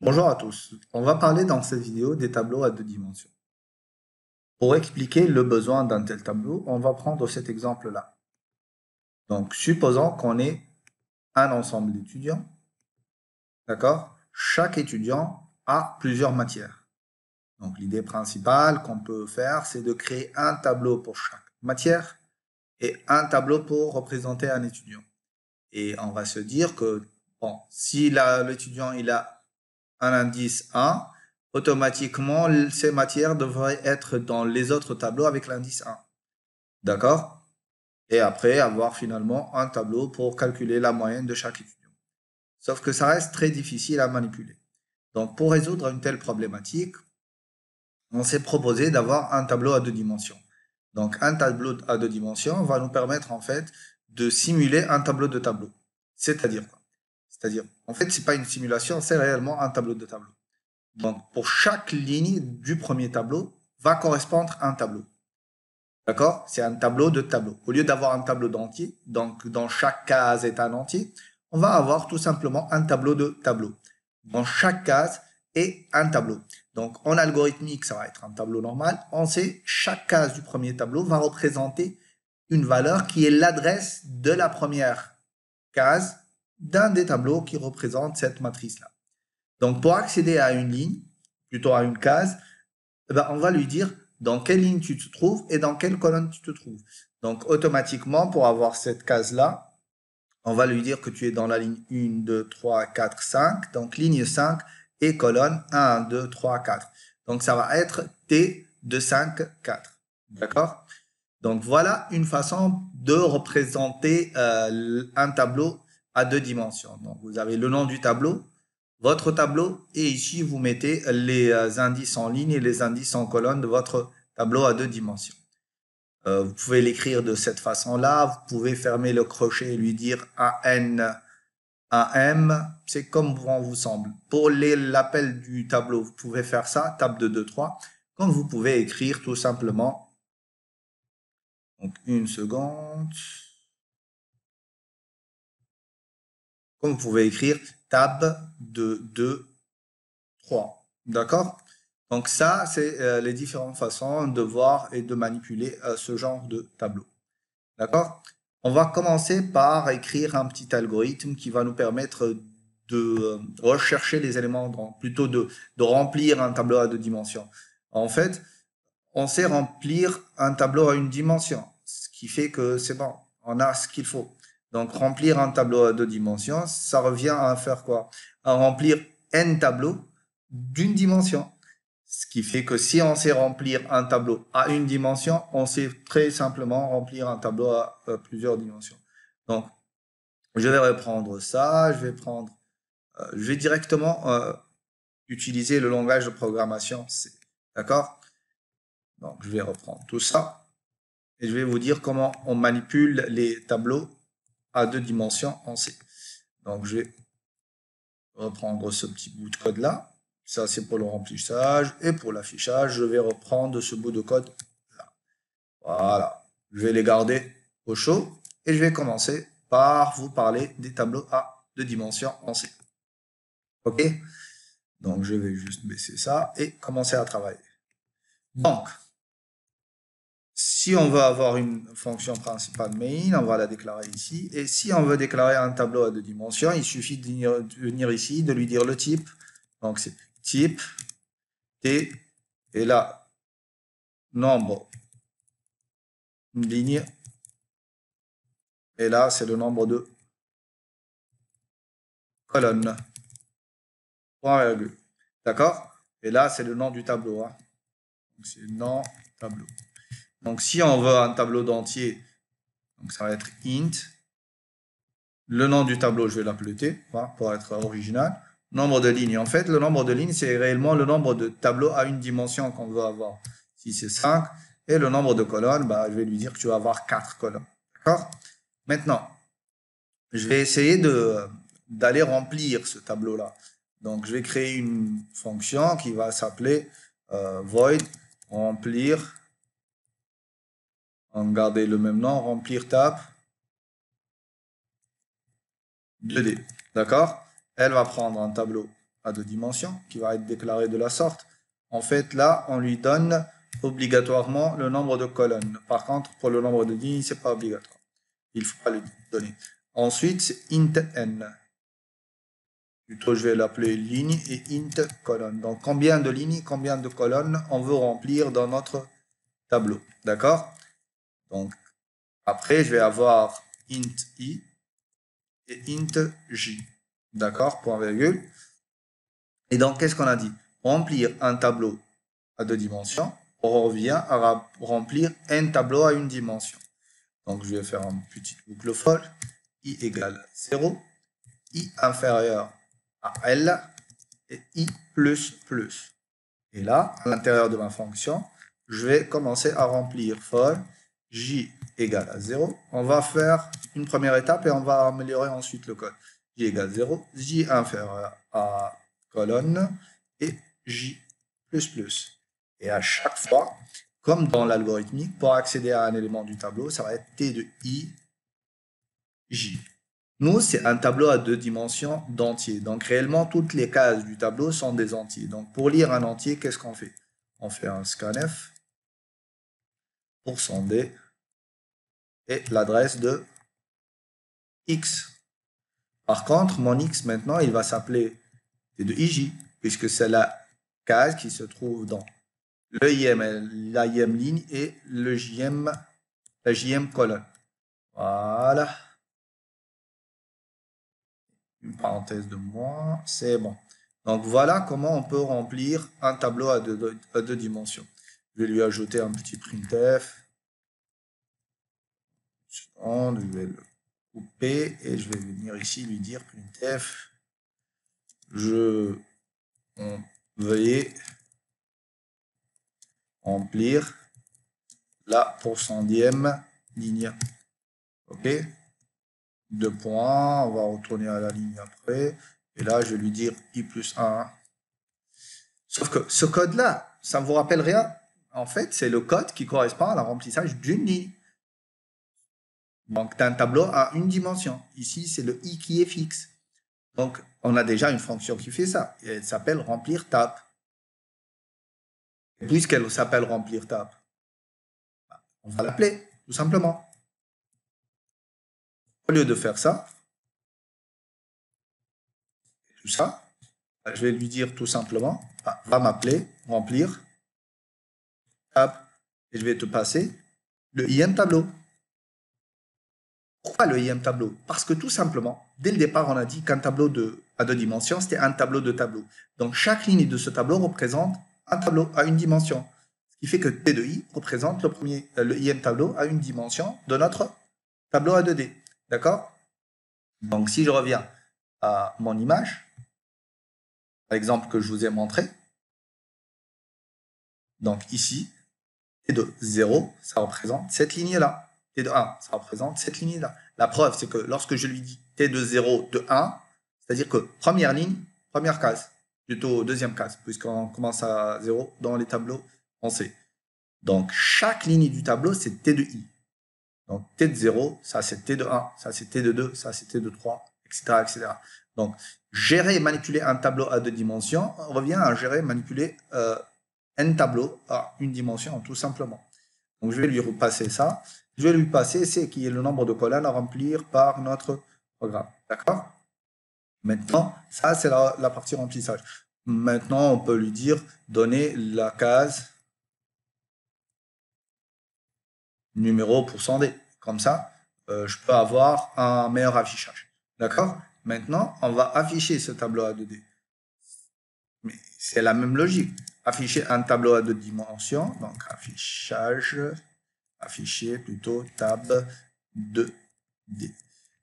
Bonjour à tous. On va parler dans cette vidéo des tableaux à deux dimensions. Pour expliquer le besoin d'un tel tableau, on va prendre cet exemple-là. Donc, supposons qu'on ait un ensemble d'étudiants, d'accord? Chaque étudiant a plusieurs matières. Donc, l'idée principale qu'on peut faire, c'est de créer un tableau pour chaque matière et un tableau pour représenter un étudiant. Et on va se dire que, bon, si l'étudiant il a un indice 1, automatiquement, ces matières devraient être dans les autres tableaux avec l'indice 1. D'accord? Et après, avoir finalement un tableau pour calculer la moyenne de chaque étudiant. Sauf que ça reste très difficile à manipuler. Donc, pour résoudre une telle problématique, on s'est proposé d'avoir un tableau à deux dimensions. Donc, un tableau à deux dimensions va nous permettre en fait de simuler un tableau de tableau. C'est-à-dire quoi? C'est-à-dire, en fait, c'est pas une simulation, c'est réellement un tableau de tableau. Donc, pour chaque ligne du premier tableau va correspondre un tableau. D'accord? C'est un tableau de tableau. Au lieu d'avoir un tableau d'entier, donc dans chaque case est un entier, on va avoir tout simplement un tableau de tableau. Dans chaque case est un tableau. Donc, en algorithmique, ça va être un tableau normal. On sait chaque case du premier tableau va représenter une valeur qui est l'adresse de la première case d'un des tableaux qui représente cette matrice-là. Donc, pour accéder à une ligne, plutôt à une case, on va lui dire dans quelle ligne tu te trouves et dans quelle colonne tu te trouves. Donc, automatiquement, pour avoir cette case-là, on va lui dire que tu es dans la ligne 1, 2, 3, 4, 5. Donc, ligne 5 et colonne 1, 2, 3, 4. Donc, ça va être T de 5, 4. D'accord? Donc, voilà une façon de représenter un tableau à deux dimensions. Donc, vous avez le nom du tableau, votre tableau, et ici, vous mettez les indices en ligne et les indices en colonne de votre tableau à deux dimensions. Vous pouvez l'écrire de cette façon-là. Vous pouvez fermer le crochet et lui dire AN, AM. C'est comme bon vous semble. Pour l'appel du tableau, vous pouvez faire ça, table de 2, 3. Comme vous pouvez écrire tout simplement. Donc, une seconde. Comme vous pouvez écrire tab de 2, 3. D'accord? Donc ça, c'est les différentes façons de voir et de manipuler ce genre de tableau. D'accord? On va commencer par écrire un petit algorithme qui va nous permettre de rechercher les éléments, plutôt de remplir un tableau à deux dimensions. En fait, on sait remplir un tableau à une dimension, ce qui fait que c'est bon, on a ce qu'il faut. Donc, remplir un tableau à deux dimensions, ça revient à faire quoi? À remplir n tableaux d'une dimension. Ce qui fait que si on sait remplir un tableau à une dimension, on sait très simplement remplir un tableau à plusieurs dimensions. Donc, je vais reprendre ça, je vais directement utiliser le langage de programmation C. D'accord? Donc, je vais reprendre tout ça et je vais vous dire comment on manipule les tableaux à deux dimensions en C. Donc, je vais reprendre ce petit bout de code là. Ça, c'est pour le remplissage. Et pour l'affichage, je vais reprendre ce bout de code là. Voilà. Je vais les garder au chaud et je vais commencer par vous parler des tableaux à deux dimensions en C. OK? Donc, je vais juste baisser ça et commencer à travailler. Donc, si on veut avoir une fonction principale main, on va la déclarer ici. Et si on veut déclarer un tableau à deux dimensions, il suffit de venir ici, de lui dire le type. Donc, c'est type T, et là, nombre ligne. Et là, c'est le nombre de colonnes. Point virgule. D'accord? Et là, c'est le nom du tableau. Hein. C'est le nom tableau. Donc, si on veut un tableau d'entier, donc ça va être int. Le nom du tableau, je vais l'appeler T, voilà, pour être original. Nombre de lignes. En fait, le nombre de lignes, c'est réellement le nombre de tableaux à une dimension qu'on veut avoir. Si c'est 5. Et le nombre de colonnes, bah, je vais lui dire que tu vas avoir 4 colonnes. D'accord? Maintenant, je vais essayer d'aller remplir ce tableau-là. Donc, je vais créer une fonction qui va s'appeler void remplir. On va garder le même nom, remplir tab 2D. D'accord? Elle va prendre un tableau à 2 dimensions qui va être déclaré de la sorte. En fait, là, on lui donne obligatoirement le nombre de colonnes. Par contre, pour le nombre de lignes, ce n'est pas obligatoire. Il ne faut pas le donner. Ensuite, c'est int n. Plutôt, je vais l'appeler ligne et int colonne. Donc, combien de lignes, combien de colonnes on veut remplir dans notre tableau. D'accord? Donc, après, je vais avoir int i et int j. D'accord? Point virgule. Et donc, qu'est-ce qu'on a dit? Remplir un tableau à 2 dimensions, on revient à remplir un tableau à 1 dimension. Donc, je vais faire une petite boucle folle. I égale 0, i inférieur à L et i plus plus. Et là, à l'intérieur de ma fonction, je vais commencer à remplir for j égale à 0. On va faire une première étape et on va améliorer ensuite le code. J égale 0, j inférieur à colonne et j plus plus. Et à chaque fois, comme dans l'algorithmique, pour accéder à un élément du tableau, ça va être t de i, j. Nous, c'est un tableau à 2 dimensions d'entiers. Donc, réellement, toutes les cases du tableau sont des entiers. Donc, pour lire un entier, qu'est-ce qu'on fait? On fait un scanf %d et l'adresse de x. Par contre, mon x, maintenant, il va s'appeler t de ij, puisque c'est la case qui se trouve dans le la ième ligne et la jème colonne. Voilà. Une parenthèse de moins, c'est bon. Donc voilà comment on peut remplir un tableau à deux dimensions. Je vais lui ajouter un petit printf. Je vais le couper et je vais venir ici lui dire printf. Veuillez remplir la %ième ligne. OK? 2 points, on va retourner à la ligne après. Et là, je vais lui dire i plus 1. Sauf que ce code-là, ça ne vous rappelle rien. En fait, c'est le code qui correspond à la remplissage d'une ligne. Donc, tu as un tableau à 1 dimension. Ici, c'est le i qui est fixe. Donc, on a déjà une fonction qui fait ça. Et elle s'appelle remplir tab. Et puisqu'elle s'appelle remplir tab, on va l'appeler, tout simplement. Au lieu de faire ça, tout ça, je vais lui dire tout simplement, va m'appeler, remplir tab, et je vais te passer le ième tableau. Pourquoi le ième tableau? Parce que tout simplement, dès le départ, on a dit qu'un tableau à 2 dimensions, c'était un tableau de tableaux. Donc, chaque ligne de ce tableau représente un tableau à 1 dimension. Ce qui fait que T de I représente le ième tableau à 1 dimension de notre tableau à 2D. D'accord? Donc, si je reviens à mon image, l'exemple que je vous ai montré, donc ici, T de 0, ça représente cette ligne-là. T de 1, ça représente cette ligne-là. La preuve, c'est que lorsque je lui dis T de 0, de 1, c'est-à-dire que première ligne, première case, plutôt deuxième case, puisqu'on commence à 0 dans les tableaux, on sait. Donc, chaque ligne du tableau, c'est T de I. Donc, T de 0, ça c'est T de 1, ça c'est T de 2, ça c'est T de 3, etc., etc. Donc, gérer et manipuler un tableau à 2 dimensions revient à gérer et manipuler un tableau à 1 dimension, tout simplement. Donc, je vais lui repasser ça. Je vais lui passer C, qui est le nombre de colonnes à remplir par notre programme. D'accord? Maintenant, ça, c'est la partie remplissage. Maintenant, on peut lui dire, donner la case numéro %d. Comme ça, je peux avoir un meilleur affichage. D'accord? Maintenant, on va afficher ce tableau à 2D. Mais c'est la même logique. Afficher un tableau à 2 dimensions, donc affichage, afficher plutôt tab 2D.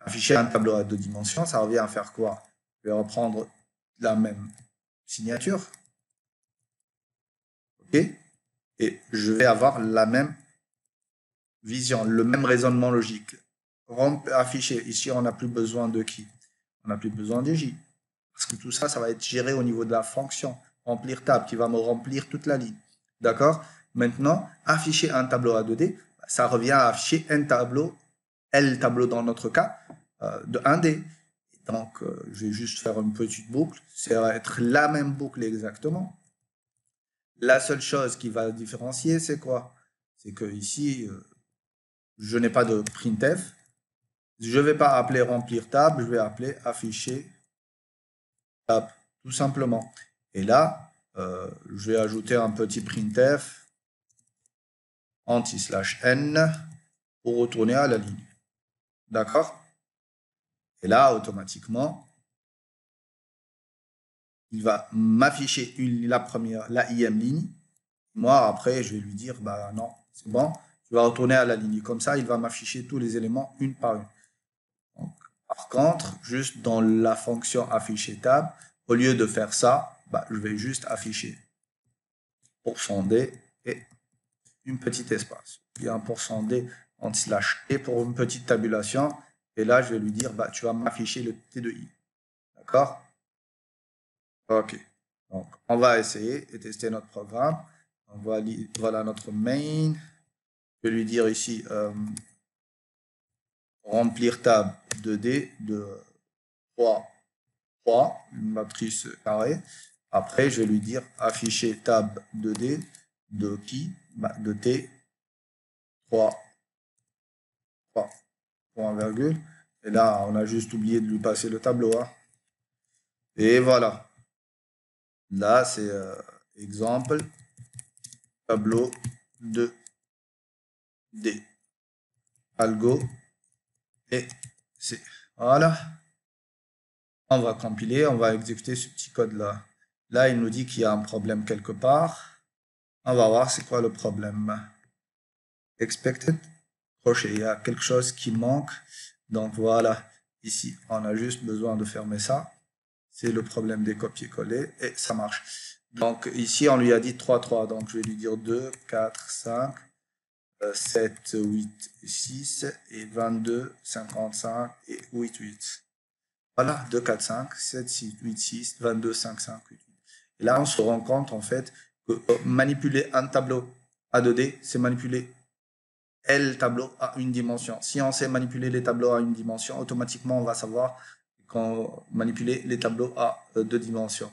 Afficher un tableau à 2 dimensions, ça revient à faire quoi? Je vais reprendre la même signature. OK? Et je vais avoir la même vision, le même raisonnement logique. Afficher, ici, on n'a plus besoin de qui? On n'a plus besoin de J. Parce que tout ça, ça va être géré au niveau de la fonction remplir tab qui va me remplir toute la ligne. D'accord? Maintenant, afficher un tableau à 2D, ça revient à afficher un tableau, L tableau dans notre cas, de 1D. Donc, je vais juste faire une petite boucle. Ça va être la même boucle exactement. La seule chose qui va différencier, c'est quoi? C'est que ici, je n'ai pas de printf. Je ne vais pas appeler remplir tab, je vais appeler afficher tab, tout simplement. Et là, je vais ajouter un petit printf anti/n pour retourner à la ligne. D'accord? Et là, automatiquement, il va m'afficher la IM ligne. Moi, après, je vais lui dire, bah non, c'est bon, tu vas retourner à la ligne. Comme ça, il va m'afficher tous les éléments une par une. Donc, par contre, juste dans la fonction afficher tab, au lieu de faire ça, bah, je vais juste afficher %d et une petite espace. Il y a un %d /t pour une petite tabulation. Et là, je vais lui dire, bah, tu vas m'afficher le T de I. D'accord? OK. Donc, on va essayer et tester notre programme. Voilà notre main. Je vais lui dire ici remplir tab 2D de 3, une matrice carrée. Après, je vais lui dire afficher tab 2D de qui? De T 3, point virgule. Et là, on a juste oublié de lui passer le tableau. Hein. Et voilà. Là, c'est exemple tableau 2D. Algo et C. Voilà. On va compiler, on va exécuter ce petit code-là. Là, il nous dit qu'il y a un problème quelque part. On va voir c'est quoi le problème. Expected crochet, il y a quelque chose qui manque. Donc voilà, ici, on a juste besoin de fermer ça. C'est le problème des copier-coller et ça marche. Donc ici, on lui a dit 3, 3. Donc je vais lui dire 2, 4, 5, 7, 8, 6 et 22, 55 et 8, 8. Voilà, 2, 4, 5, 7, 6, 8, 6, 22, 5, 5, 8, 8. Et là, on se rend compte, en fait, que manipuler un tableau à 2D, c'est manipuler L tableau à une dimension. Si on sait manipuler les tableaux à une dimension, automatiquement, on va savoir manipuler les tableaux à 2 dimensions.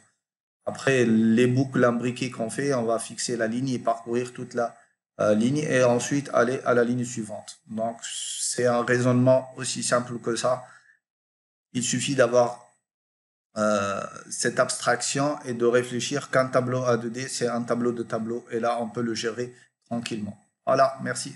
Après, les boucles imbriquées qu'on fait, on va fixer la ligne et parcourir toute la ligne et ensuite aller à la ligne suivante. Donc, c'est un raisonnement aussi simple que ça. Il suffit d'avoir cette abstraction et de réfléchir qu'un tableau A2D, c'est un tableau de tableaux. Et là, on peut le gérer tranquillement. Voilà, merci.